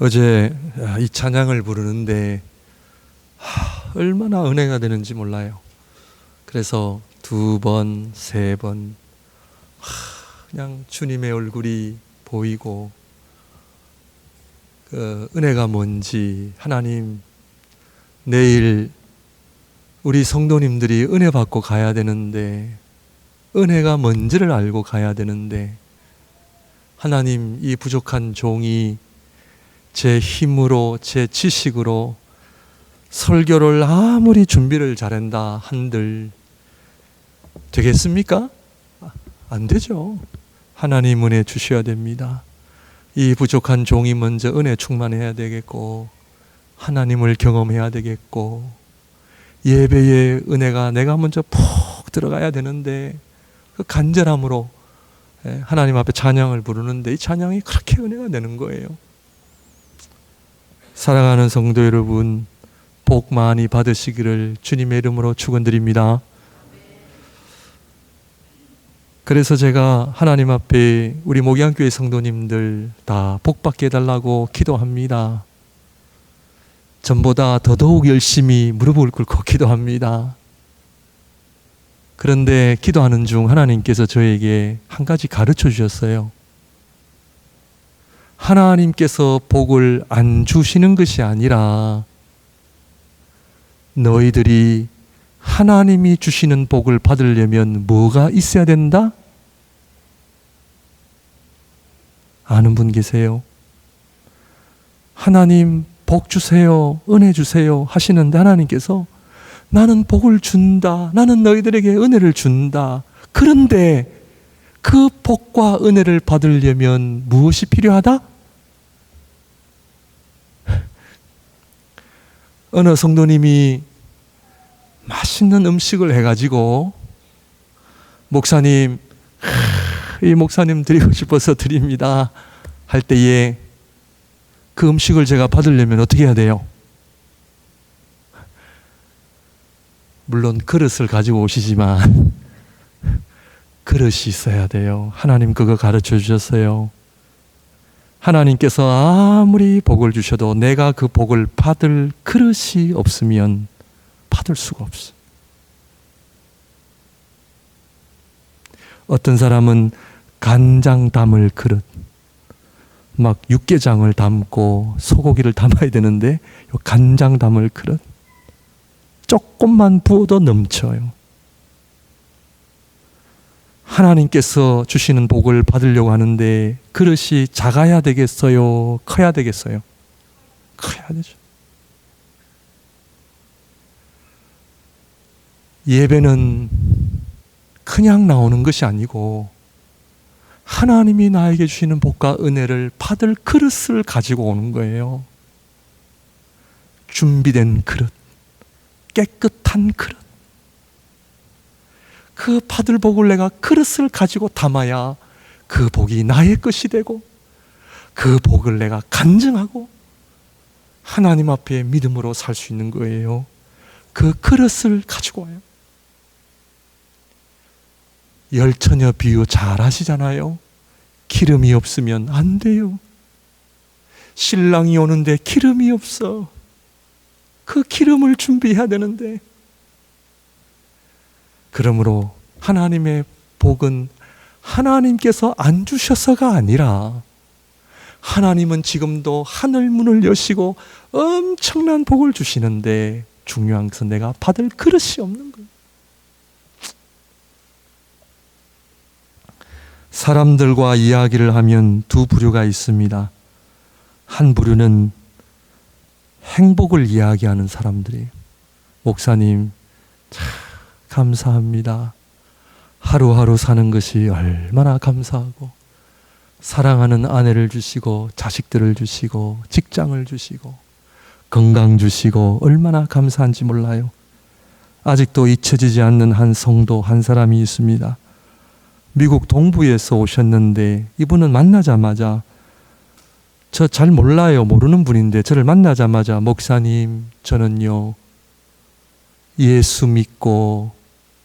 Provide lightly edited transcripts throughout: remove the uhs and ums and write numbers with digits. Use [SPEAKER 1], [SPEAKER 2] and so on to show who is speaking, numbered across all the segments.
[SPEAKER 1] 어제 이 찬양을 부르는데 얼마나 은혜가 되는지 몰라요. 그래서 2번, 3번 그냥 주님의 얼굴이 보이고 그 은혜가 뭔지, 하나님 내일 우리 성도님들이 은혜 받고 가야 되는데 은혜가 뭔지를 알고 가야 되는데, 하나님 이 부족한 종이 제 힘으로, 제 지식으로 설교를 아무리 준비를 잘한다 한들 되겠습니까? 안 되죠. 하나님 은혜 주셔야 됩니다. 이 부족한 종이 먼저 은혜 충만해야 되겠고, 하나님을 경험해야 되겠고, 예배의 은혜가 내가 먼저 푹 들어가야 되는데, 그 간절함으로 하나님 앞에 찬양을 부르는데 이 찬양이 그렇게 은혜가 되는 거예요. 사랑하는 성도 여러분, 복 많이 받으시기를 주님의 이름으로 축원드립니다. 그래서 제가 하나님 앞에 우리 목양교회 성도님들 다 복 받게 해달라고 기도합니다. 전보다 더더욱 열심히 무릎을 꿇고 기도합니다. 그런데 기도하는 중 하나님께서 저에게 한 가지 가르쳐 주셨어요. 하나님께서 복을 안 주시는 것이 아니라 너희들이 하나님이 주시는 복을 받으려면 뭐가 있어야 된다? 아는 분 계세요? 하나님 복 주세요, 은혜 주세요 하시는데 하나님께서 나는 복을 준다, 나는 너희들에게 은혜를 준다. 그런데 그 복과 은혜를 받으려면 무엇이 필요하다? 어느 성도님이 맛있는 음식을 해가지고 목사님, 이 목사님 드리고 싶어서 드립니다 할 때에 그 음식을 제가 받으려면 어떻게 해야 돼요? 물론 그릇을 가지고 오시지만 그릇이 있어야 돼요. 하나님 그거 가르쳐 주셨어요. 하나님께서 아무리 복을 주셔도 내가 그 복을 받을 그릇이 없으면 받을 수가 없어. 어떤 사람은 간장 담을 그릇, 막 육개장을 담고 소고기를 담아야 되는데 간장 담을 그릇 조금만 부어도 넘쳐요. 하나님께서 주시는 복을 받으려고 하는데 그릇이 작아야 되겠어요? 커야 되겠어요? 커야 되죠. 예배는 그냥 나오는 것이 아니고 하나님이 나에게 주시는 복과 은혜를 받을 그릇을 가지고 오는 거예요. 준비된 그릇, 깨끗한 그릇. 그 받을 복을 내가 그릇을 가지고 담아야 그 복이 나의 것이 되고, 그 복을 내가 간증하고 하나님 앞에 믿음으로 살 수 있는 거예요. 그 그릇을 가지고 와요. 열처녀 비유 잘 아시잖아요. 기름이 없으면 안 돼요. 신랑이 오는데 기름이 없어. 그 기름을 준비해야 되는데, 그러므로 하나님의 복은 하나님께서 안 주셔서가 아니라 하나님은 지금도 하늘 문을 여시고 엄청난 복을 주시는데 중요한 것은 내가 받을 그릇이 없는 거예요. 사람들과 이야기를 하면 두 부류가 있습니다. 한 부류는 행복을 이야기하는 사람들이에요. 목사님 참 감사합니다. 하루하루 사는 것이 얼마나 감사하고, 사랑하는 아내를 주시고 자식들을 주시고 직장을 주시고 건강 주시고 얼마나 감사한지 몰라요. 아직도 잊혀지지 않는 한 성도 한 사람이 있습니다. 미국 동부에서 오셨는데 이분은 만나자마자, 저 잘 몰라요, 모르는 분인데 저를 만나자마자 목사님 저는요 예수 믿고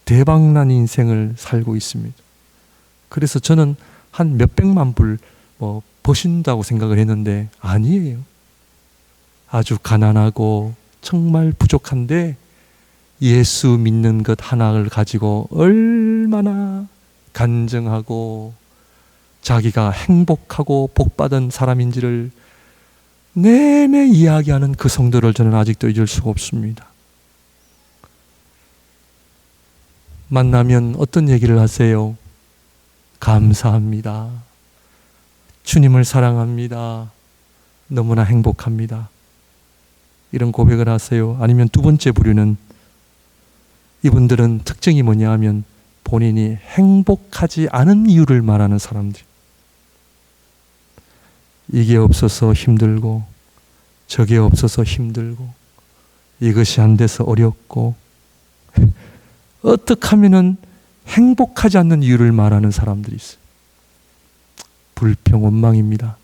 [SPEAKER 1] 대박난 인생을 살고 있습니다. 그래서 저는 한 몇백만 불 버신다고 생각을 했는데 아니에요. 아주 가난하고 정말 부족한데 예수 믿는 것 하나를 가지고 얼마나 간증하고 자기가 행복하고 복받은 사람인지를 내내 이야기하는 그 성도를 저는 아직도 잊을 수가 없습니다. 만나면 어떤 얘기를 하세요? 감사합니다. 주님을 사랑합니다. 너무나 행복합니다. 이런 고백을 하세요. 아니면 두 번째 부류는, 이분들은 특징이 뭐냐 하면 본인이 행복하지 않은 이유를 말하는 사람들. 이게 없어서 힘들고 저게 없어서 힘들고 이것이 안 돼서 어렵고 어떻게 하면은 행복하지 않는 이유를 말하는 사람들이 있어요. 불평, 원망입니다.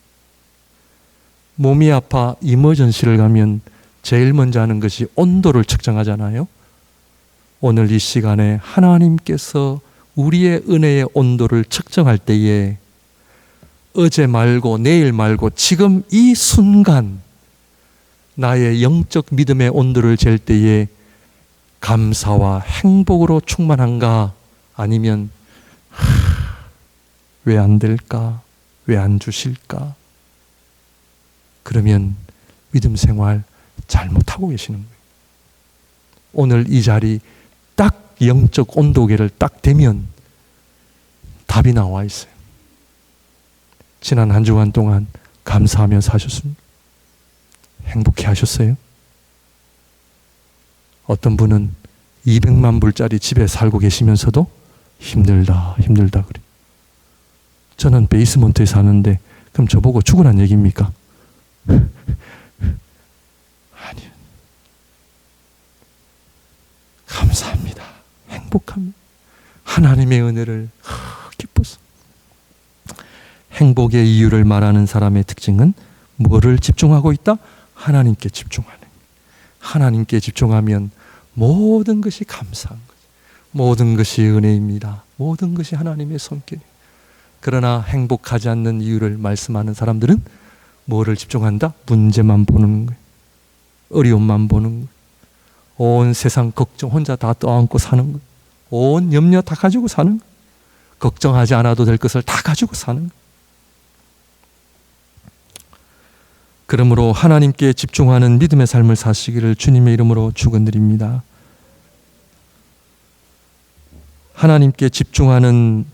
[SPEAKER 1] 몸이 아파 이머전시를 가면 제일 먼저 하는 것이 온도를 측정하잖아요. 오늘 이 시간에 하나님께서 우리의 은혜의 온도를 측정할 때에 어제 말고 내일 말고 지금 이 순간 나의 영적 믿음의 온도를 잴 때에 감사와 행복으로 충만한가, 아니면 왜 안 될까? 왜 안 주실까? 그러면 믿음 생활 잘못하고 계시는 거예요. 오늘 이 자리 딱 영적 온도계를 딱 대면 답이 나와 있어요. 지난 한 주간 동안 감사하며 사셨습니다. 행복해 하셨어요? 어떤 분은 200만 불짜리 집에 살고 계시면서도 힘들다 그래. 저는 베이스먼트에 사는데 그럼 저보고 죽으란 얘기입니까? 아니요. 감사합니다. 행복합니다. 하나님의 은혜를 기뻐서. 행복의 이유를 말하는 사람의 특징은 뭐를 집중하고 있다? 하나님께 집중하는 거예요. 하나님께 집중하면 모든 것이 감사한 거죠. 모든 것이 은혜입니다. 모든 것이 하나님의 손길이에요. 그러나 행복하지 않는 이유를 말씀하는 사람들은 뭐를 집중한다? 문제만 보는 거예요. 어려움만 보는 거예요. 온 세상 걱정 혼자 다 떠안고 사는 거예요. 온 염려 다 가지고 사는 거예요. 걱정하지 않아도 될 것을 다 가지고 사는 거예요. 그러므로 하나님께 집중하는 믿음의 삶을 사시기를 주님의 이름으로 축원드립니다. 하나님께 집중하는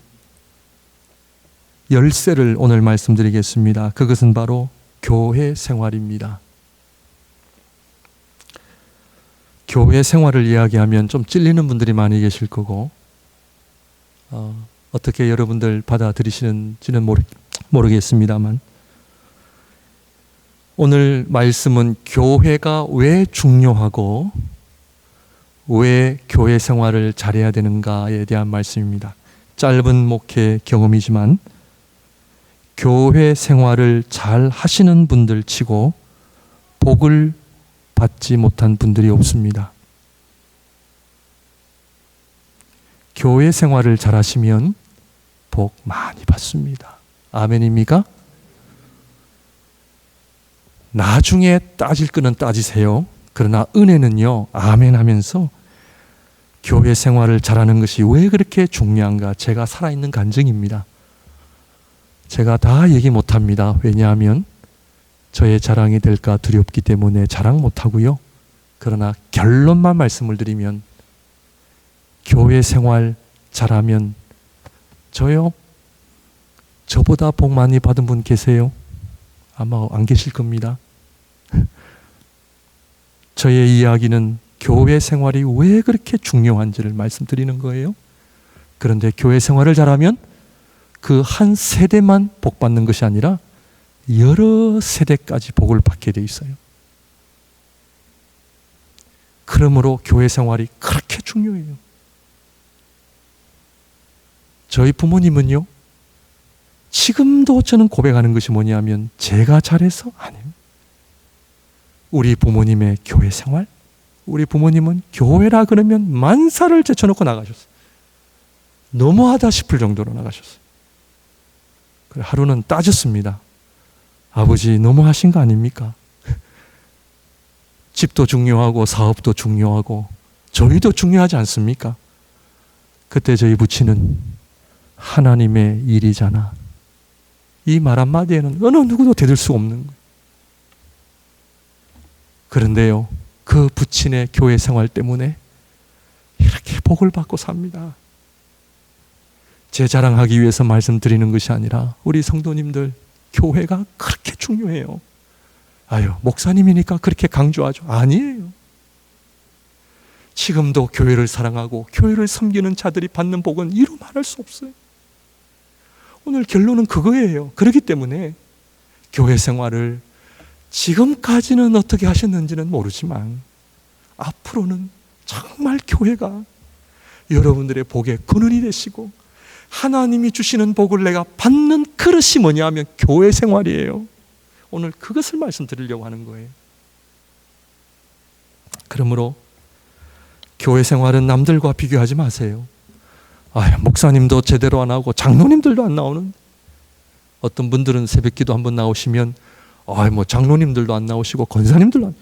[SPEAKER 1] 열쇠를 오늘 말씀드리겠습니다. 그것은 바로 교회 생활입니다. 교회 생활을 이야기하면 좀 찔리는 분들이 많이 계실 거고, 어떻게 여러분들 받아들이시는지는 모르겠습니다만, 오늘 말씀은 교회가 왜 중요하고 왜 교회 생활을 잘해야 되는가에 대한 말씀입니다. 짧은 목회 경험이지만 교회 생활을 잘 하시는 분들 치고 복을 받지 못한 분들이 없습니다. 교회 생활을 잘 하시면 복 많이 받습니다. 아멘입니까? 나중에 따질 거는 따지세요. 그러나 은혜는요, 아멘 하면서 교회 생활을 잘하는 것이 왜 그렇게 중요한가? 제가 살아있는 간증입니다. 제가 다 얘기 못합니다. 왜냐하면 저의 자랑이 될까 두렵기 때문에 자랑 못하고요. 그러나 결론만 말씀을 드리면 교회 생활 잘하면 저요? 저보다 복 많이 받은 분 계세요? 아마 안 계실 겁니다. 저의 이야기는 교회 생활이 왜 그렇게 중요한지를 말씀드리는 거예요. 그런데 교회 생활을 잘하면 그 한 세대만 복 받는 것이 아니라 여러 세대까지 복을 받게 돼 있어요. 그러므로 교회 생활이 그렇게 중요해요. 저희 부모님은요, 지금도 저는 고백하는 것이 뭐냐면 제가 잘해서? 아니에요. 우리 부모님의 교회 생활, 우리 부모님은 교회라 그러면 만사를 제쳐놓고 나가셨어요. 너무하다 싶을 정도로 나가셨어요. 하루는 따졌습니다. 아버지 너무하신 거 아닙니까? 집도 중요하고 사업도 중요하고 저희도 중요하지 않습니까? 그때 저희 부친은 하나님의 일이잖아. 이 말 한마디에는 어느 누구도 대들 수 없는 거예요. 그런데요, 그 부친의 교회 생활 때문에 이렇게 복을 받고 삽니다. 제 자랑하기 위해서 말씀드리는 것이 아니라 우리 성도님들, 교회가 그렇게 중요해요. 아유, 목사님이니까 그렇게 강조하죠. 아니에요. 지금도 교회를 사랑하고 교회를 섬기는 자들이 받는 복은 이루 말할 수 없어요. 오늘 결론은 그거예요. 그렇기 때문에 교회 생활을 지금까지는 어떻게 하셨는지는 모르지만 앞으로는 정말 교회가 여러분들의 복의 근원이 되시고 하나님이 주시는 복을 내가 받는 그릇이 뭐냐 하면 교회 생활이에요. 오늘 그것을 말씀드리려고 하는 거예요. 그러므로 교회 생활은 남들과 비교하지 마세요. 목사님도 제대로 안 하고 장로님들도 안 나오는, 어떤 분들은 새벽기도 한번 나오시면 장로님들도 안 나오시고 권사님들도 안,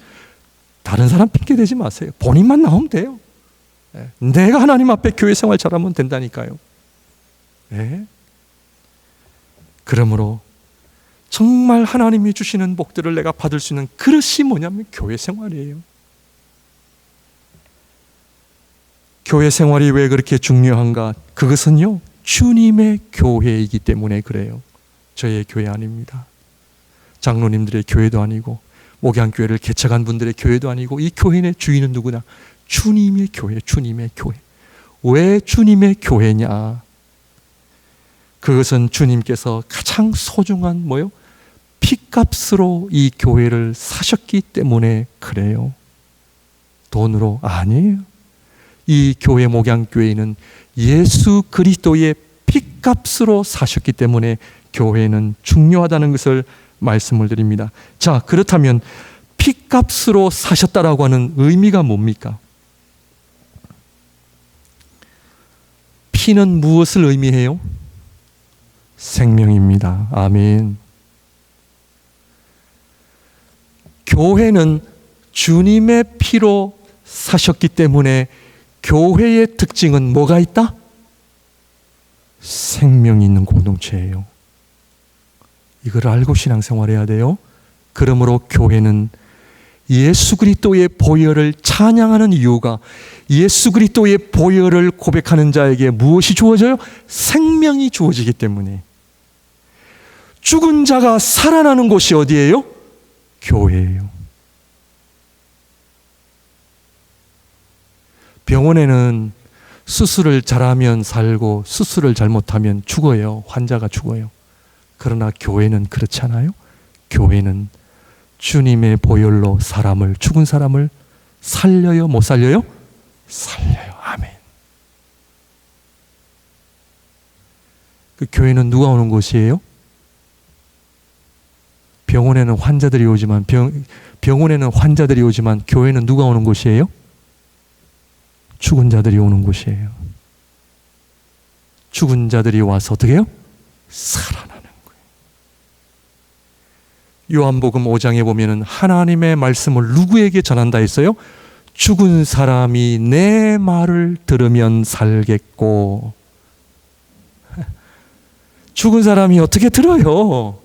[SPEAKER 1] 다른 사람 핑계 대지 마세요. 본인만 나오면 돼요. 내가 하나님 앞에 교회 생활 잘하면 된다니까요. 그러므로 정말 하나님이 주시는 복들을 내가 받을 수 있는 그릇이 뭐냐면 교회 생활이에요. 교회 생활이 왜 그렇게 중요한가? 그것은요, 주님의 교회이기 때문에 그래요. 저의 교회 아닙니다. 장로님들의 교회도 아니고 목양교회를 개척한 분들의 교회도 아니고 이 교회의 주인은 누구냐? 주님의 교회, 주님의 교회. 왜 주님의 교회냐? 그것은 주님께서 가장 소중한 피값으로 이 교회를 사셨기 때문에 그래요. 돈으로 아니에요. 이 교회 목양교회는 예수 그리스도의 피값으로 사셨기 때문에 교회는 중요하다는 것을 말씀을 드립니다. 자, 그렇다면 피값으로 사셨다라고 하는 의미가 뭡니까? 피는 무엇을 의미해요? 생명입니다. 아멘. 교회는 주님의 피로 사셨기 때문에 교회의 특징은 뭐가 있다? 생명이 있는 공동체예요. 이걸 알고 신앙생활해야 돼요. 그러므로 교회는 예수 그리스도의 보혈을 찬양하는 이유가 예수 그리스도의 보혈을 고백하는 자에게 무엇이 주어져요? 생명이 주어지기 때문에. 죽은 자가 살아나는 곳이 어디예요? 교회예요. 병원에는 수술을 잘하면 살고 수술을 잘못하면 죽어요. 환자가 죽어요. 그러나 교회는 그렇지 않아요? 교회는 주님의 보혈로 죽은 사람을 살려요? 못 살려요? 살려요. 아멘. 그 교회는 누가 오는 곳이에요? 병원에는 환자들이 오지만 교회는 누가 오는 곳이에요? 죽은 자들이 오는 곳이에요. 죽은 자들이 와서 어떻게 해요? 살아나는 거예요. 요한복음 5장에 보면은 하나님의 말씀을 누구에게 전한다 했어요? 죽은 사람이 내 말을 들으면 살겠고. 죽은 사람이 어떻게 들어요?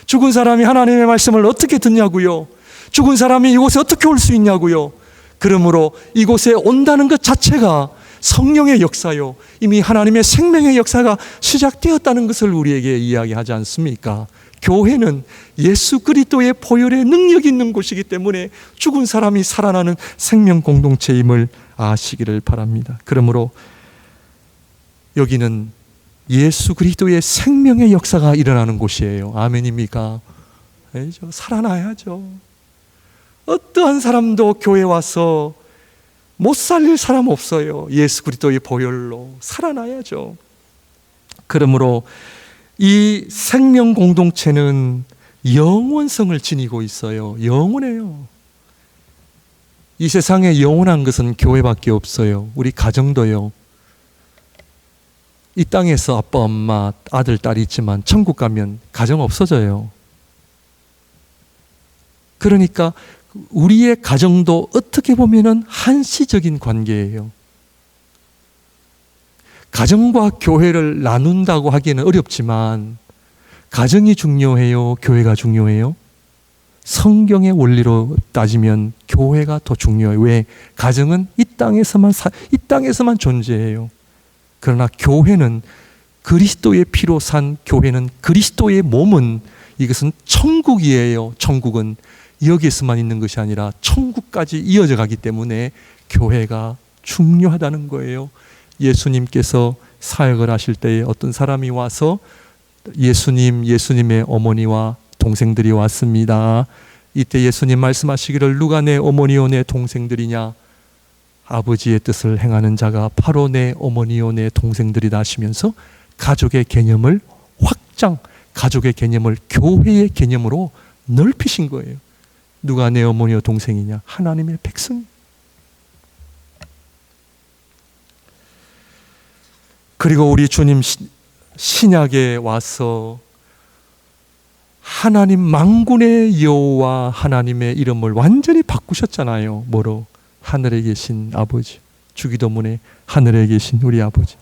[SPEAKER 1] 죽은 사람이 하나님의 말씀을 어떻게 듣냐고요? 죽은 사람이 이곳에 어떻게 올 수 있냐고요? 그러므로 이곳에 온다는 것 자체가 성령의 역사요. 이미 하나님의 생명의 역사가 시작되었다는 것을 우리에게 이야기하지 않습니까? 교회는 예수 그리스도의 보혈의 능력이 있는 곳이기 때문에 죽은 사람이 살아나는 생명 공동체임을 아시기를 바랍니다. 그러므로 여기는 예수 그리스도의 생명의 역사가 일어나는 곳이에요. 아멘입니까? 살아나야죠. 어떠한 사람도 교회 와서 못 살릴 사람 없어요. 예수 그리스도의 보혈로 살아나야죠. 그러므로 이 생명 공동체는 영원성을 지니고 있어요. 영원해요. 이 세상에 영원한 것은 교회밖에 없어요. 우리 가정도요. 이 땅에서 아빠, 엄마, 아들, 딸이 있지만 천국 가면 가정 없어져요. 그러니까 우리의 가정도 어떻게 보면은 한시적인 관계예요. 가정과 교회를 나눈다고 하기는 어렵지만 가정이 중요해요? 교회가 중요해요? 성경의 원리로 따지면 교회가 더 중요해요. 왜? 가정은 이 땅에서만 존재해요. 그러나 교회는 그리스도의 피로 산 교회는 그리스도의 몸은 이것은 천국이에요. 천국은 여기에서만 있는 것이 아니라 천국까지 이어져 가기 때문에 교회가 중요하다는 거예요. 예수님께서 사역을 하실 때에 어떤 사람이 와서 예수님의 어머니와 동생들이 왔습니다. 이때 예수님 말씀하시기를 누가 내 어머니요 내 동생들이냐? 아버지의 뜻을 행하는 자가 바로 내 어머니요 내 동생들이다 하시면서 가족의 개념을 가족의 개념을 교회의 개념으로 넓히신 거예요. 누가 내 어머니요 동생이냐? 하나님의 백성. 그리고 우리 주님 신약에 와서 하나님 만군의 여호와 하나님의 이름을 완전히 바꾸셨잖아요. 뭐로? 하늘에 계신 아버지. 주기도문에 하늘에 계신 우리 아버지.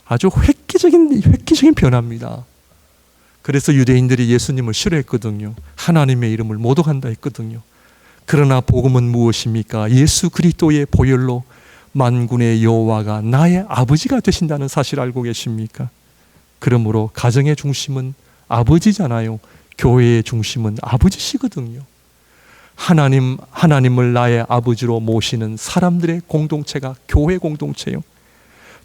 [SPEAKER 1] 아주 획기적인 변화입니다. 그래서 유대인들이 예수님을 싫어했거든요. 하나님의 이름을 모독한다 했거든요. 그러나 복음은 무엇입니까? 예수 그리스도의 보혈로 만군의 여호와가 나의 아버지가 되신다는 사실 알고 계십니까? 그러므로 가정의 중심은 아버지잖아요. 교회의 중심은 아버지시거든요. 하나님을 나의 아버지로 모시는 사람들의 공동체가 교회 공동체요.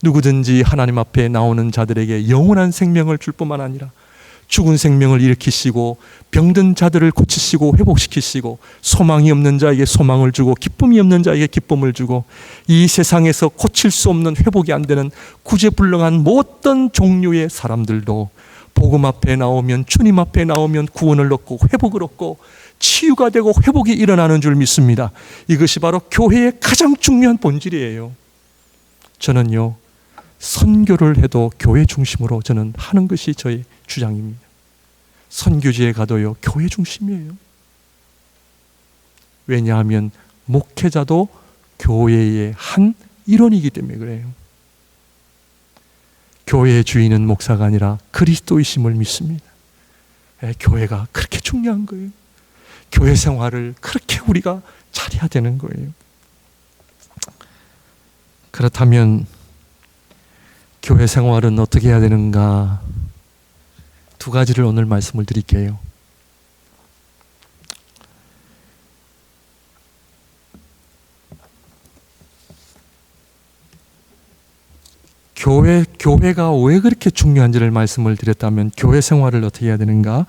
[SPEAKER 1] 누구든지 하나님 앞에 나오는 자들에게 영원한 생명을 줄 뿐만 아니라 죽은 생명을 일으키시고 병든 자들을 고치시고 회복시키시고 소망이 없는 자에게 소망을 주고 기쁨이 없는 자에게 기쁨을 주고 이 세상에서 고칠 수 없는 회복이 안 되는 구제불능한 모든 종류의 사람들도 복음 앞에 나오면 주님 앞에 나오면 구원을 얻고 회복을 얻고 치유가 되고 회복이 일어나는 줄 믿습니다. 이것이 바로 교회의 가장 중요한 본질이에요. 저는요 선교를 해도 교회 중심으로 저는 하는 것이 저의 주장입니다. 선교지에 가도요 교회 중심이에요. 왜냐하면 목회자도 교회의 한 일원이기 때문에 그래요. 교회의 주인은 목사가 아니라 그리스도이심을 믿습니다. 교회가 그렇게 중요한 거예요. 교회 생활을 그렇게 우리가 잘해야 되는 거예요. 그렇다면 교회 생활은 어떻게 해야 되는가? 두 가지를 오늘 말씀을 드릴게요. 교회가 왜 그렇게 중요한지를 말씀을 드렸다면 교회 생활을 어떻게 해야 되는가?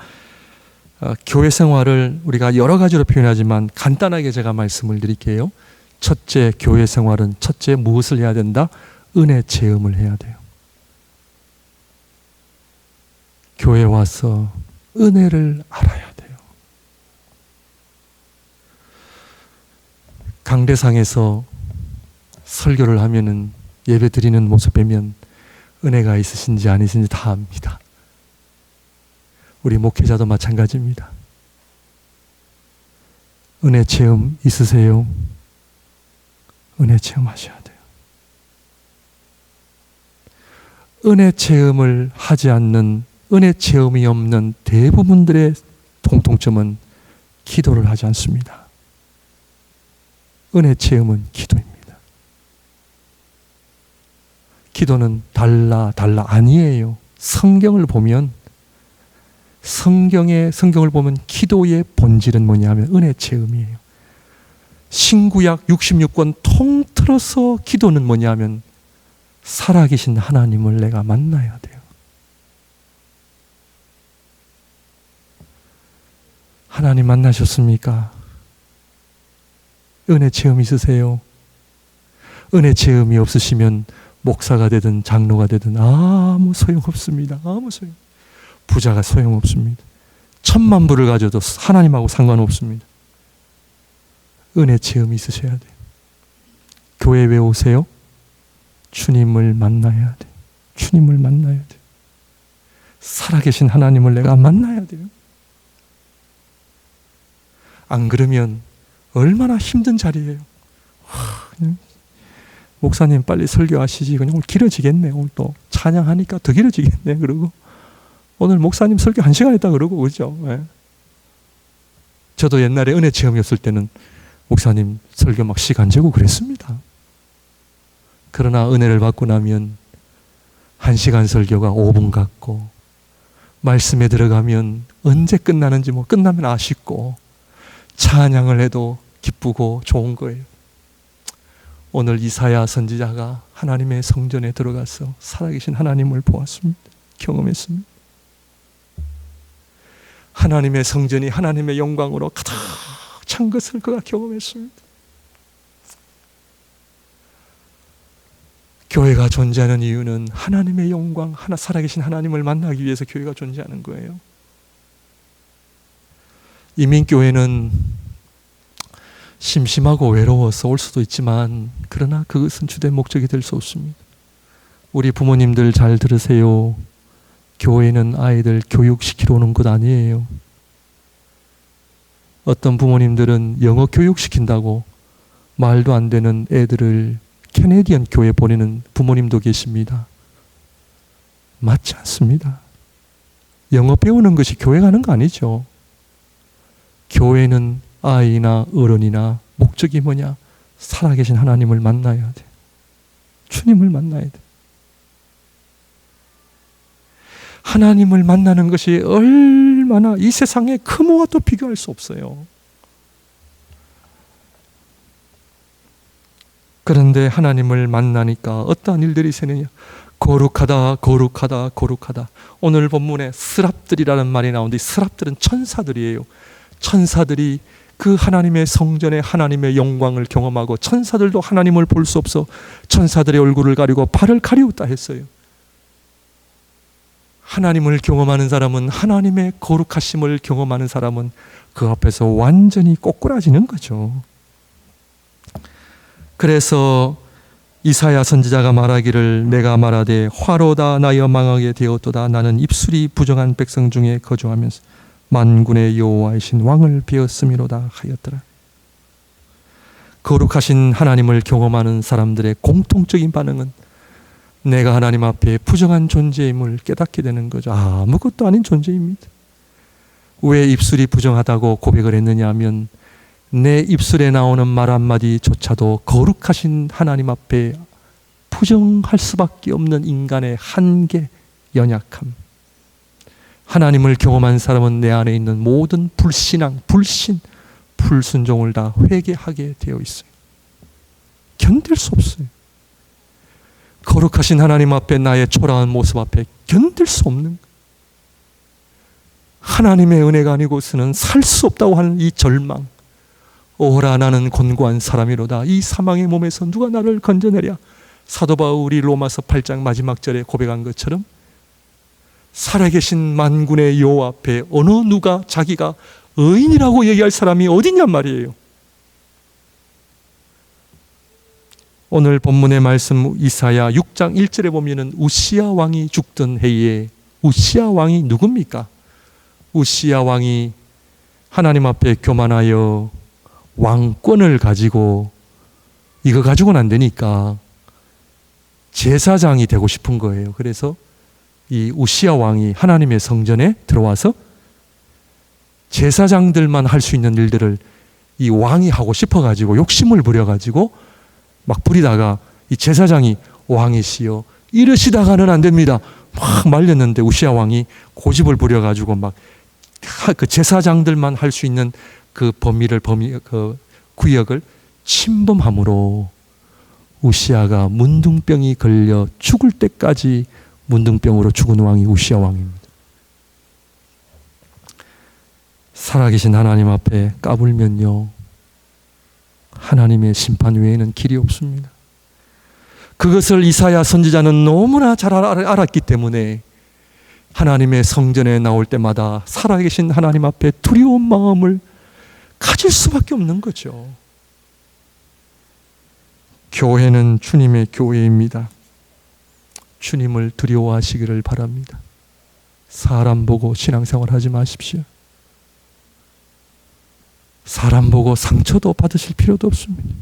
[SPEAKER 1] 교회 생활을 우리가 여러 가지로 표현하지만 간단하게 제가 말씀을 드릴게요. 첫째, 교회 생활은 첫째 무엇을 해야 된다? 은혜 체험을 해야 돼요. 교회 와서 은혜를 알아야 돼요. 강대상에서 설교를 하면은 예배 드리는 모습 보면 은혜가 있으신지 아니신지 다 압니다. 우리 목회자도 마찬가지입니다. 은혜 체험 있으세요? 은혜 체험하셔야 돼요. 은혜 체험을 하지 않는, 은혜 체험이 없는 대부분들의 공통점은 기도를 하지 않습니다. 은혜 체험은 기도입니다. 기도는 달라 아니에요. 성경을 보면 기도의 본질은 뭐냐면 은혜 체험이에요. 신구약 66권 통틀어서 기도는 뭐냐면 살아계신 하나님을 내가 만나야 돼요. 하나님 만나셨습니까? 은혜 체험 있으세요? 은혜 체험이 없으시면 목사가 되든 장로가 되든 아무 소용없습니다. 아무 소용. 부자가 소용없습니다. 1000만 불을 가져도 하나님하고 상관없습니다. 은혜 체험이 있으셔야 돼요. 교회 왜 오세요? 주님을 만나야 돼요. 주님을 만나야 돼요. 살아계신 하나님을 내가 만나야 돼요. 안 그러면 얼마나 힘든 자리예요. 그냥 목사님 빨리 설교하시지. 그냥 오늘 길어지겠네. 오늘 또 찬양하니까 더 길어지겠네. 그러고 오늘 목사님 설교 1시간 했다 그러고 그죠? 네. 저도 옛날에 은혜 체험이었을 때는 목사님 설교 막 시간 재고 그랬습니다. 그러나 은혜를 받고 나면 1시간 설교가 5분 같고 말씀에 들어가면 언제 끝나는지 끝나면 아쉽고 찬양을 해도 기쁘고 좋은 거예요. 오늘 이사야 선지자가 하나님의 성전에 들어가서 살아계신 하나님을 보았습니다. 경험했습니다. 하나님의 성전이 하나님의 영광으로 가득 찬 것을 그가 경험했습니다. 교회가 존재하는 이유는 하나님의 영광, 살아계신 하나님을 만나기 위해서 교회가 존재하는 거예요. 이민교회는 심심하고 외로워서 올 수도 있지만 그러나 그것은 주된 목적이 될 수 없습니다. 우리 부모님들 잘 들으세요. 교회는 아이들 교육시키러 오는 것 아니에요. 어떤 부모님들은 영어 교육시킨다고 말도 안 되는 애들을 캐네디언 교회 보내는 부모님도 계십니다. 맞지 않습니다. 영어 배우는 것이 교회 가는 거 아니죠. 교회는 아이나 어른이나 목적이 뭐냐? 살아계신 하나님을 만나야 돼. 주님을 만나야 돼. 하나님을 만나는 것이 얼마나 이 세상의 그 무엇도 비교할 수 없어요. 그런데 하나님을 만나니까 어떠한 일들이 생기느냐? 거룩하다, 거룩하다, 거룩하다. 오늘 본문에 스랍들이라는 말이 나오는데 스랍들은 천사들이에요. 천사들이 그 하나님의 성전에 하나님의 영광을 경험하고 천사들도 하나님을 볼 수 없어 천사들의 얼굴을 가리고 발을 가리웠다 했어요. 하나님을 경험하는 사람은, 하나님의 거룩하심을 경험하는 사람은 그 앞에서 완전히 꼬꾸라지는 거죠. 그래서 이사야 선지자가 말하기를 내가 말하되 화로다 나여 망하게 되었도다. 나는 입술이 부정한 백성 중에 거주하면서 만군의 여호와이신 왕을 배웠음이로다 하였더라. 거룩하신 하나님을 경험하는 사람들의 공통적인 반응은 내가 하나님 앞에 부정한 존재임을 깨닫게 되는 거죠. 아무것도 아닌 존재입니다. 왜 입술이 부정하다고 고백을 했느냐 하면 내 입술에 나오는 말 한마디조차도 거룩하신 하나님 앞에 부정할 수밖에 없는 인간의 한계, 연약함. 하나님을 경험한 사람은 내 안에 있는 모든 불신앙, 불신, 불순종을 다 회개하게 되어 있어요. 견딜 수 없어요. 거룩하신 하나님 앞에 나의 초라한 모습 앞에 견딜 수 없는, 하나님의 은혜가 아니고서는 살 수 없다고 하는 이 절망. 오라 나는 곤고한 사람이로다. 이 사망의 몸에서 누가 나를 건져내랴. 사도 바울이 로마서 8장 마지막 절에 고백한 것처럼 살아계신 만군의 여호와 앞에 어느 누가 자기가 의인이라고 얘기할 사람이 어디냔 말이에요. 오늘 본문의 말씀 이사야 6장 1절에 보면은 우시야 왕이 죽던 해에, 우시야 왕이 누굽니까? 우시야 왕이 하나님 앞에 교만하여 왕권을 가지고 이거 가지고는 안 되니까 제사장이 되고 싶은 거예요. 그래서 이 우시야 왕이 하나님의 성전에 들어와서 제사장들만 할 수 있는 일들을 이 왕이 하고 싶어가지고 욕심을 부려가지고 막 부리다가 이 제사장이 왕이시여 이러시다가는 안 됩니다. 막 말렸는데 우시야 왕이 고집을 부려가지고 막 그 제사장들만 할 수 있는 그 그 구역을 침범함으로 우시야가 문둥병이 걸려 죽을 때까지 문둥병으로 죽은 왕이 우시야 왕입니다. 살아계신 하나님 앞에 까불면요, 하나님의 심판 외에는 길이 없습니다. 그것을 이사야 선지자는 너무나 잘 알았기 때문에 하나님의 성전에 나올 때마다 살아계신 하나님 앞에 두려운 마음을 가질 수밖에 없는 거죠. 교회는 주님의 교회입니다. 주님을 두려워하시기를 바랍니다. 사람 보고 신앙생활 하지 마십시오. 사람 보고 상처도 받으실 필요도 없습니다.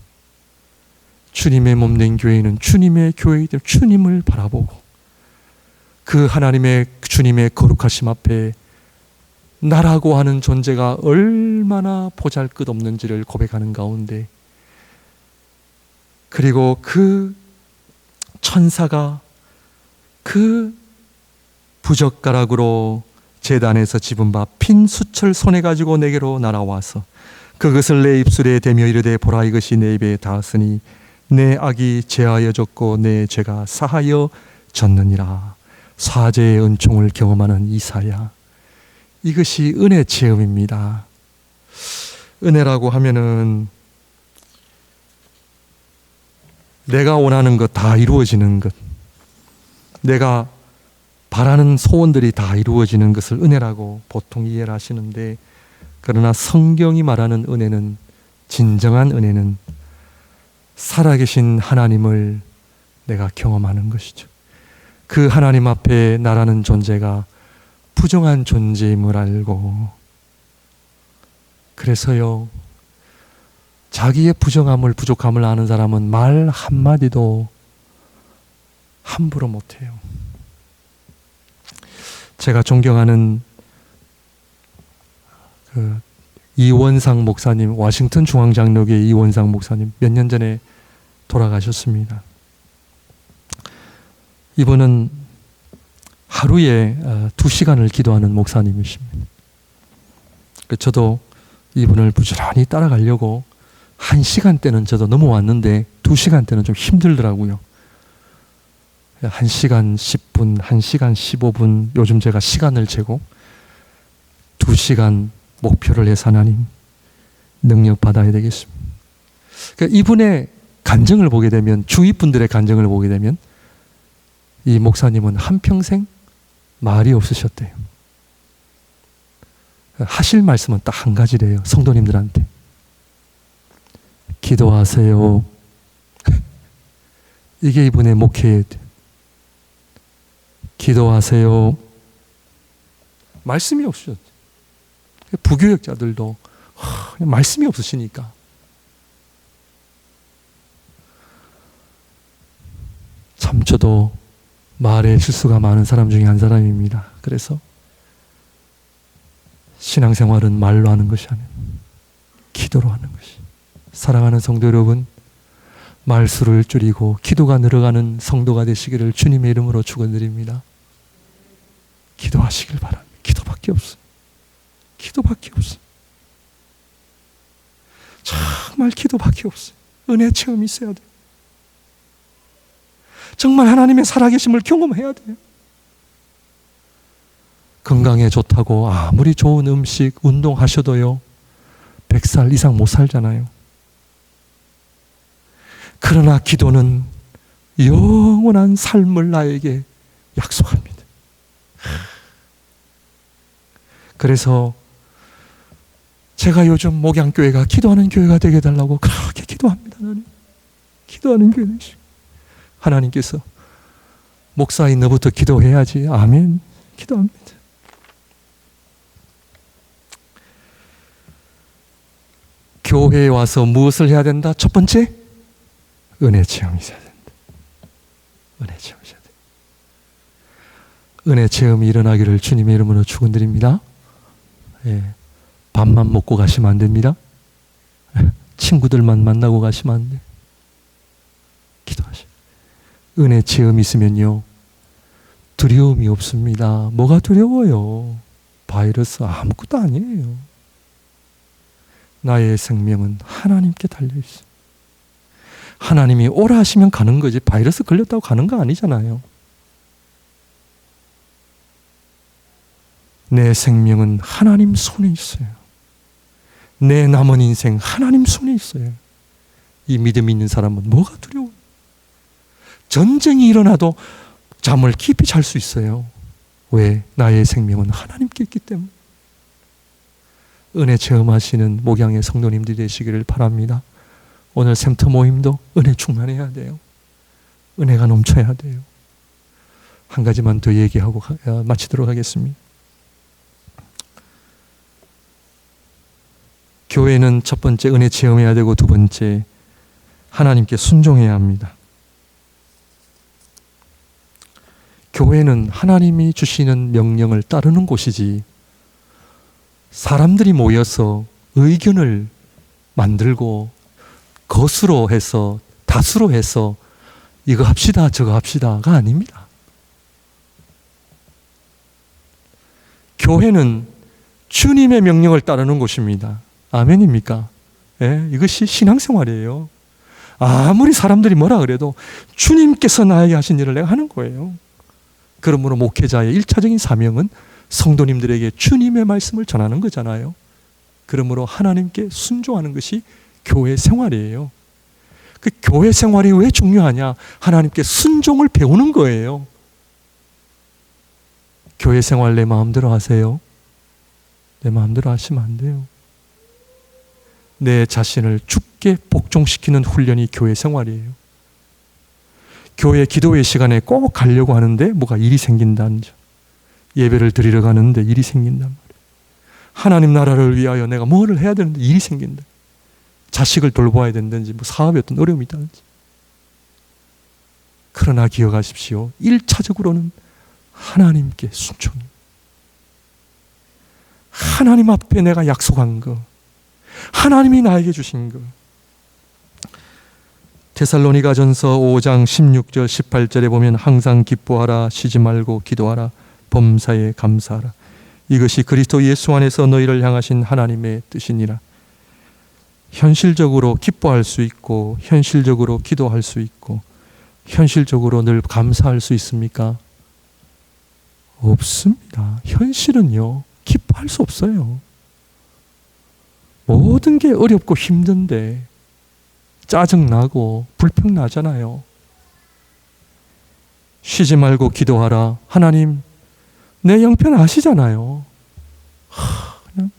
[SPEAKER 1] 주님의 몸된 교회는 주님의 교회이기 때문에 주님을 바라보고 그 하나님의 주님의 거룩하심 앞에 나라고 하는 존재가 얼마나 보잘것없는지를 고백하는 가운데, 그리고 그 천사가 그 부젓가락으로 제단에서 집은 바 핀 수철 손에 가지고 내게로 날아와서 그것을 내 입술에 대며 이르되 보라 이것이 내 입에 닿았으니 내 악이 제하여졌고 내 죄가 사하여졌느니라. 사죄의 은총을 경험하는 이사야. 이것이 은혜 체험입니다. 은혜라고 하면은 내가 원하는 것 다 이루어지는 것, 내가 바라는 소원들이 다 이루어지는 것을 은혜라고 보통 이해를 하시는데, 그러나 성경이 말하는 은혜는, 진정한 은혜는 살아계신 하나님을 내가 경험하는 것이죠. 그 하나님 앞에 나라는 존재가 부정한 존재임을 알고, 그래서요, 자기의 부족함을 아는 사람은 말 한마디도 함부로 못해요. 제가 존경하는 이원상 목사님, 워싱턴 중앙장로교회 이원상 목사님, 몇 년 전에 돌아가셨습니다. 이분은 하루에 2시간을 기도하는 목사님이십니다. 저도 이분을 부지런히 따라가려고 1시간대는 저도 넘어왔는데 2시간대는 좀 힘들더라고요. 1시간 10분, 1시간 15분, 요즘 제가 시간을 재고 2시간 목표를 해서 하나님 능력 받아야 되겠습니다. 그러니까 이분의 간증을 보게 되면, 주위 분들의 간증을 보게 되면 이 목사님은 한평생 말이 없으셨대요. 하실 말씀은 딱 한 가지래요. 성도님들한테 기도하세요. 이게 이분의 목회예요. 기도하세요. 말씀이 없으셨죠. 부교역자들도 말씀이 없으시니까. 참 저도 말에 실수가 많은 사람 중에 한 사람입니다. 그래서 신앙생활은 말로 하는 것이 아니에요. 기도로 하는 것이. 사랑하는 성도 여러분, 말수를 줄이고 기도가 늘어가는 성도가 되시기를 주님의 이름으로 축원드립니다. 기도하시길 바랍니다. 기도밖에 없어요. 기도밖에 없어요. 정말 기도밖에 없어요. 은혜 체험이 있어야 돼요. 정말 하나님의 살아계심을 경험해야 돼요. 건강에 좋다고 아무리 좋은 음식, 운동하셔도요 100살 이상 못 살잖아요. 그러나 기도는 영원한 삶을 나에게 약속합니다. 그래서 제가 요즘 목양교회가 기도하는 교회가 되게 해달라고 그렇게 기도합니다. 나는 기도하는 교회 되시고, 하나님께서 목사인 너부터 기도해야지. 아멘. 기도합니다. 교회에 와서 무엇을 해야 된다? 첫 번째, 은혜 체험이 있어야 된다. 은혜 체험이 있어야 된다. 은혜 체험이 일어나기를 주님의 이름으로 축원드립니다. 예, 밥만 먹고 가시면 안 됩니다. 친구들만 만나고 가시면 안 돼요. 기도하시오. 은혜 체험이 있으면요 두려움이 없습니다. 뭐가 두려워요? 바이러스 아무것도 아니에요. 나의 생명은 하나님께 달려있어. 하나님이 오라 하시면 가는 거지, 바이러스 걸렸다고 가는 거 아니잖아요. 내 생명은 하나님 손에 있어요. 내 남은 인생 하나님 손에 있어요. 이 믿음이 있는 사람은 뭐가 두려워요? 전쟁이 일어나도 잠을 깊이 잘 수 있어요. 왜? 나의 생명은 하나님께 있기 때문에. 은혜 체험하시는 목양의 성도님들이 되시기를 바랍니다. 오늘 샘터 모임도 은혜 충만해야 돼요. 은혜가 넘쳐야 돼요. 한 가지만 더 얘기하고 마치도록 하겠습니다. 교회는 첫 번째 은혜 체험해야 되고, 두 번째 하나님께 순종해야 합니다. 교회는 하나님이 주시는 명령을 따르는 곳이지, 사람들이 모여서 의견을 만들고 거수로 해서, 다수로 해서 이거 합시다 저거 합시다가 아닙니다. 교회는 주님의 명령을 따르는 곳입니다. 아멘입니까? 예, 이것이 신앙생활이에요. 아무리 사람들이 뭐라 그래도 주님께서 나에게 하신 일을 내가 하는 거예요. 그러므로 목회자의 1차적인 사명은 성도님들에게 주님의 말씀을 전하는 거잖아요. 그러므로 하나님께 순종하는 것이 교회 생활이에요. 그 교회 생활이 왜 중요하냐? 하나님께 순종을 배우는 거예요. 교회 생활 내 마음대로 하세요? 내 마음대로 하시면 안 돼요. 내 자신을 주께 복종시키는 훈련이 교회 생활이에요. 교회 기도회 시간에 꼭 가려고 하는데 뭐가 일이 생긴다는 점. 예배를 드리러 가는데 일이 생긴단 말이에요. 하나님 나라를 위하여 내가 뭐를 해야 되는데 일이 생긴다. 자식을 돌봐야 된다든지, 뭐 사업에 어떤 어려움이 있다든지. 그러나 기억하십시오. 1차적으로는 하나님께 순종. 하나님 앞에 내가 약속한 거, 하나님이 나에게 주신 거. 데살로니가전서 5장 16절 18절에 보면 항상 기뻐하라, 쉬지 말고 기도하라, 범사에 감사하라. 이것이 그리스도 예수 안에서 너희를 향하신 하나님의 뜻이니라. 현실적으로 기뻐할 수 있고, 현실적으로 기도할 수 있고, 현실적으로 늘 감사할 수 있습니까? 없습니다. 현실은요, 기뻐할 수 없어요. 모든 게 어렵고 힘든데 짜증나고 불평나잖아요. 쉬지 말고 기도하라. 하나님, 내 형편 아시잖아요. 그냥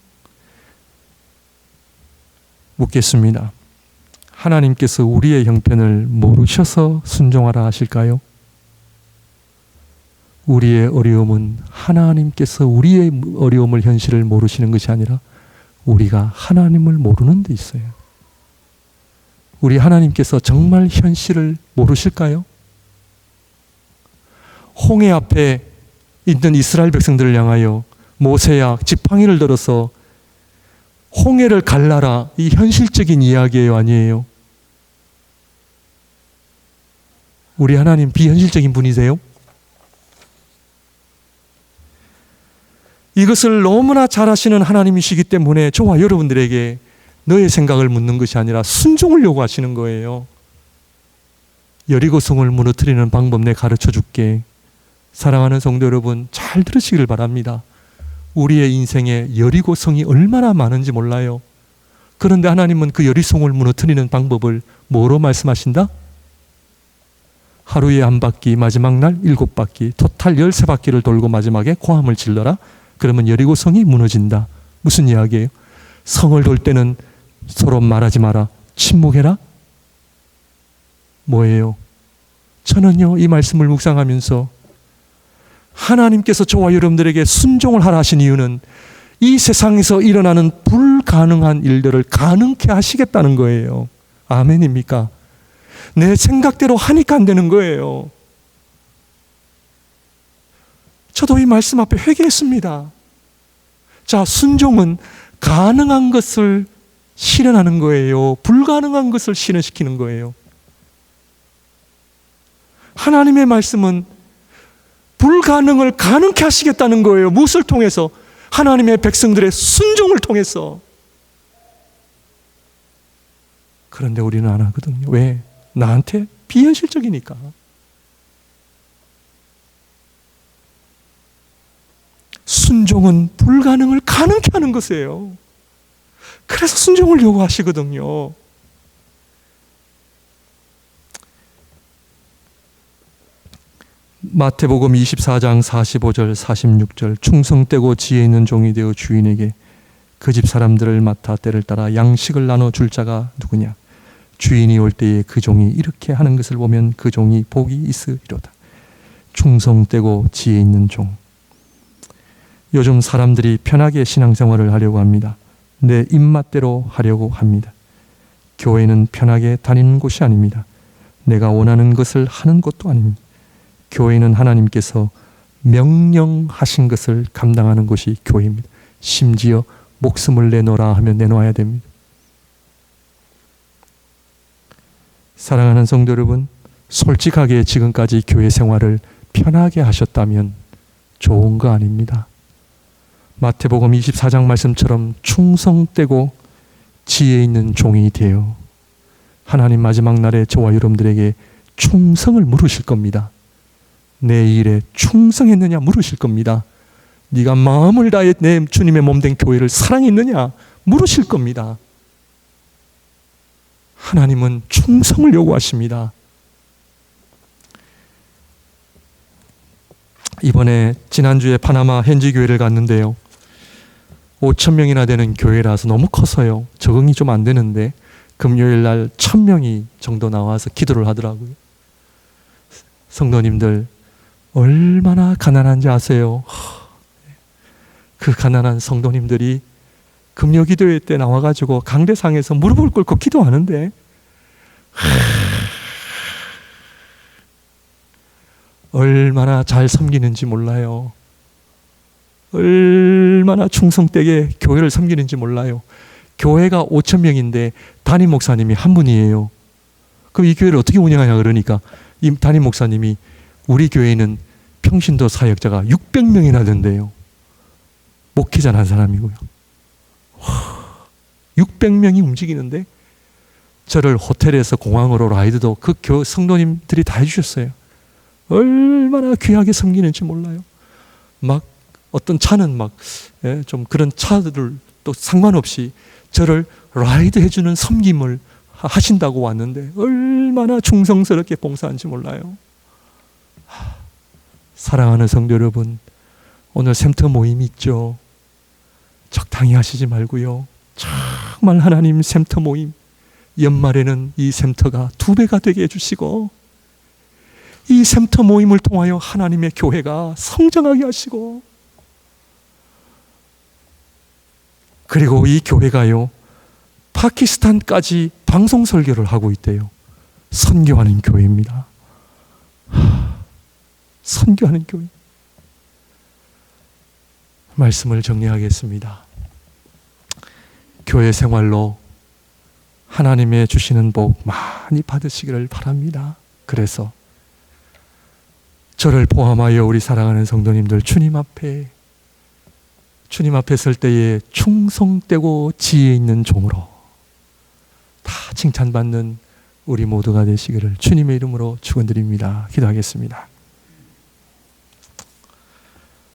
[SPEAKER 1] 묻겠습니다. 하나님께서 우리의 형편을 모르셔서 순종하라 하실까요? 우리의 어려움은 하나님께서 우리의 어려움을, 현실을 모르시는 것이 아니라 우리가 하나님을 모르는 데 있어요. 우리 하나님께서 정말 현실을 모르실까요? 홍해 앞에 있는 이스라엘 백성들을 향하여 모세야 지팡이를 들어서 홍해를 갈라라. 이 현실적인 이야기예요, 아니에요? 우리 하나님 비현실적인 분이세요? 이것을 너무나 잘 아시는 하나님이시기 때문에 저와 여러분들에게 너의 생각을 묻는 것이 아니라 순종을 요구하시는 거예요. 여리고성을 무너뜨리는 방법 내가 가르쳐 줄게. 사랑하는 성도 여러분, 잘 들으시길 바랍니다. 우리의 인생에 여리고성이 얼마나 많은지 몰라요. 그런데 하나님은 그 여리고성을 무너뜨리는 방법을 뭐로 말씀하신다? 하루에 한 바퀴, 마지막 날 7바퀴, 토탈 13바퀴를 돌고 마지막에 고함을 질러라. 그러면 여리고성이 무너진다. 무슨 이야기예요? 성을 돌 때는 서로 말하지 마라. 침묵해라. 뭐예요? 저는요, 이 말씀을 묵상하면서 하나님께서 저와 여러분들에게 순종을 하라 하신 이유는 이 세상에서 일어나는 불가능한 일들을 가능케 하시겠다는 거예요. 아멘입니까? 내 생각대로 하니까 안 되는 거예요. 저도 이 말씀 앞에 회개했습니다. 자, 순종은 가능한 것을 실현하는 거예요. 불가능한 것을 실현시키는 거예요. 하나님의 말씀은 불가능을 가능케 하시겠다는 거예요. 무엇을 통해서? 하나님의 백성들의 순종을 통해서. 그런데 우리는 안 하거든요. 왜? 나한테 비현실적이니까. 순종은 불가능을 가능케 하는 것이에요. 그래서 순종을 요구하시거든요. 마태복음 24장 45절 46절 충성되고 지혜 있는 종이 되어 주인에게 그 집 사람들을 맡아 때를 따라 양식을 나눠 줄 자가 누구냐? 주인이 올 때에 그 종이 이렇게 하는 것을 보면 그 종이 복이 있으리로다. 충성되고 지혜 있는 종. 요즘 사람들이 편하게 신앙생활을 하려고 합니다. 내 입맛대로 하려고 합니다. 교회는 편하게 다니는 곳이 아닙니다. 내가 원하는 것을 하는 곳도 아닙니다. 교회는 하나님께서 명령하신 것을 감당하는 곳이 교회입니다. 심지어 목숨을 내놓으라 하면 내놓아야 됩니다. 사랑하는 성도 여러분, 솔직하게 지금까지 교회 생활을 편하게 하셨다면 좋은 거 아닙니다. 마태복음 24장 말씀처럼 충성되고 지혜 있는 종이 되어 하나님 마지막 날에 저와 여러분들에게 충성을 물으실 겁니다. 내 일에 충성했느냐 물으실 겁니다. 네가 마음을 다해 내 주님의 몸된 교회를 사랑했느냐 물으실 겁니다. 하나님은 충성을 요구하십니다. 이번에 지난주에 파나마 현지 교회를 갔는데요. 5,000명이나 되는 교회라서 너무 커서요. 적응이 좀 안 되는데 금요일 날 1,000명이 정도 나와서 기도를 하더라고요. 성도님들 얼마나 가난한지 아세요? 그 가난한 성도님들이 금요 기도회 때 나와가지고 강대상에서 무릎을 꿇고 기도하는데 얼마나 잘 섬기는지 몰라요. 얼마나 충성되게 교회를 섬기는지 몰라요. 교회가 5,000명인데 담임 목사님이 한 분이에요. 그럼 이 교회를 어떻게 운영하냐 그러니까 이 담임 목사님이 우리 교회는 평신도 사역자가 600명이나 된대요. 목회자 한 사람이고요. 600명이 움직이는데 저를 호텔에서 공항으로 라이드도 그 성도님들이 다 해주셨어요. 얼마나 귀하게 섬기는지 몰라요. 막 어떤 차는 막 좀 그런 차들을 또 상관없이 저를 라이드 해주는 섬김을 하신다고 왔는데 얼마나 충성스럽게 봉사한지 몰라요. 사랑하는 성도 여러분, 오늘 샘터 모임 있죠? 적당히 하시지 말고요. 정말 하나님 샘터 모임 연말에는 이 샘터가 2배가 되게 해주시고 이 샘터 모임을 통하여 하나님의 교회가 성장하게 하시고 그리고 이 교회가요 파키스탄까지 방송 설교를 하고 있대요. 선교하는 교회입니다. 선교하는 교회. 말씀을 정리하겠습니다. 교회 생활로 하나님의 주시는 복 많이 받으시기를 바랍니다. 그래서 저를 포함하여 우리 사랑하는 성도님들 주님 앞에 설 때에 충성되고 지혜 있는 종으로 다 칭찬받는 우리 모두가 되시기를 주님의 이름으로 축원드립니다. 기도하겠습니다.